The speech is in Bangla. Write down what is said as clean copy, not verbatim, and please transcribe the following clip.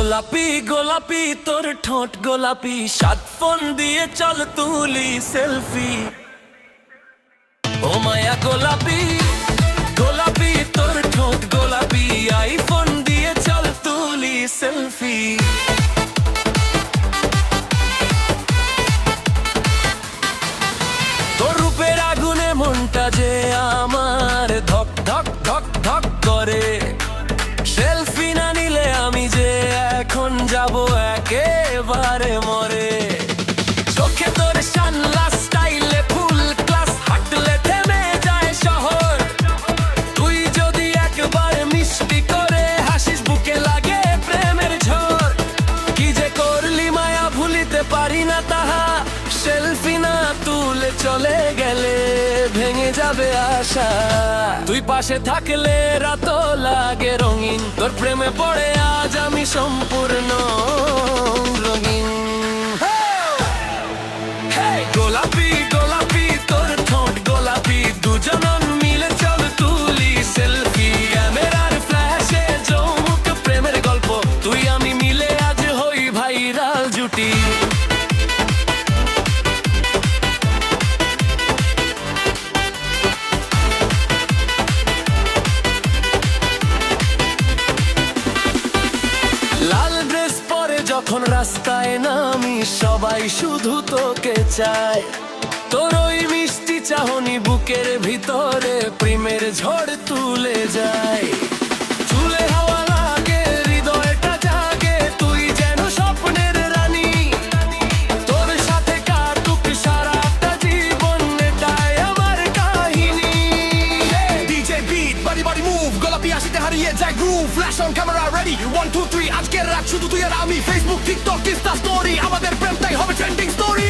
গোলাপি গোলাপি তোর ঠোঁট গোলাপি, সাত ফোন দিয়ে চল তুলি সেলফি। ও মায়া গোলাপি গোলাপি তোর ঠোঁট গোলাপি, আইফোন দিয়ে চল তুলি সেলফি। তোর রূপের আগুনে মনটা যে আমার ধক ধক ধক ধক করে, সেলফি না নিলে আমি যে এখন যাব একেবারে মরে। চোখে তোর সানগ্লাস, স্টাইলে ফুল ক্লাস, হাঁটলে থেমে যায় শহর। তুই যদি একবার মিষ্টি করে হাসিস, বুকে লাগে প্রেমের ঝড়। কি যে করলি মায়া, ভুলিতে পারি না তাহা। সেলফি না তুলে চলে গেলে ভেঙে যাবে আশা। তুই পাশে থাকলে রাত লাগে রঙিন, তোর প্রেমে পড়ে আজ আমি সম্পূর্ণ রঙিন। গোলাপি গোলাপি তোর ঠোঁট গোলাপি, দুজন মিলে চল তুলি সেলফি। ক্যামেরার ফ্ল্যাশে জমুক প্রেমের গল্প, তুই আমি মিলে আজ হই ভাইরাল জুটি। লাল ড্রেস পরে যখন রাস্তায় নামি, সবাই শুধু তোকে চায়। তোর ওই মিষ্টি চাহনি বুকের ভিতরে প্রেমের ঝড় তুলে যায়। চুলে হাওয়া লাগে, হৃদয়টা জাগে, তুই যেন স্বপ্নের রানী। তোর সাথে কাটুক সারাটা জীবন, এটাই আমার কাহিনী। DJ beat body body move, গোলাপি আসিতে হারিয়ে যায় groove. Flash on camera ready 1 2 3, আজকের রাত শুধু তুই আর আমি। ফেসবুক টিকটক ইনস্টা স্টোরি, আমাদের প্রেমটাই হবে ট্রেন্ডিং স্টোরি।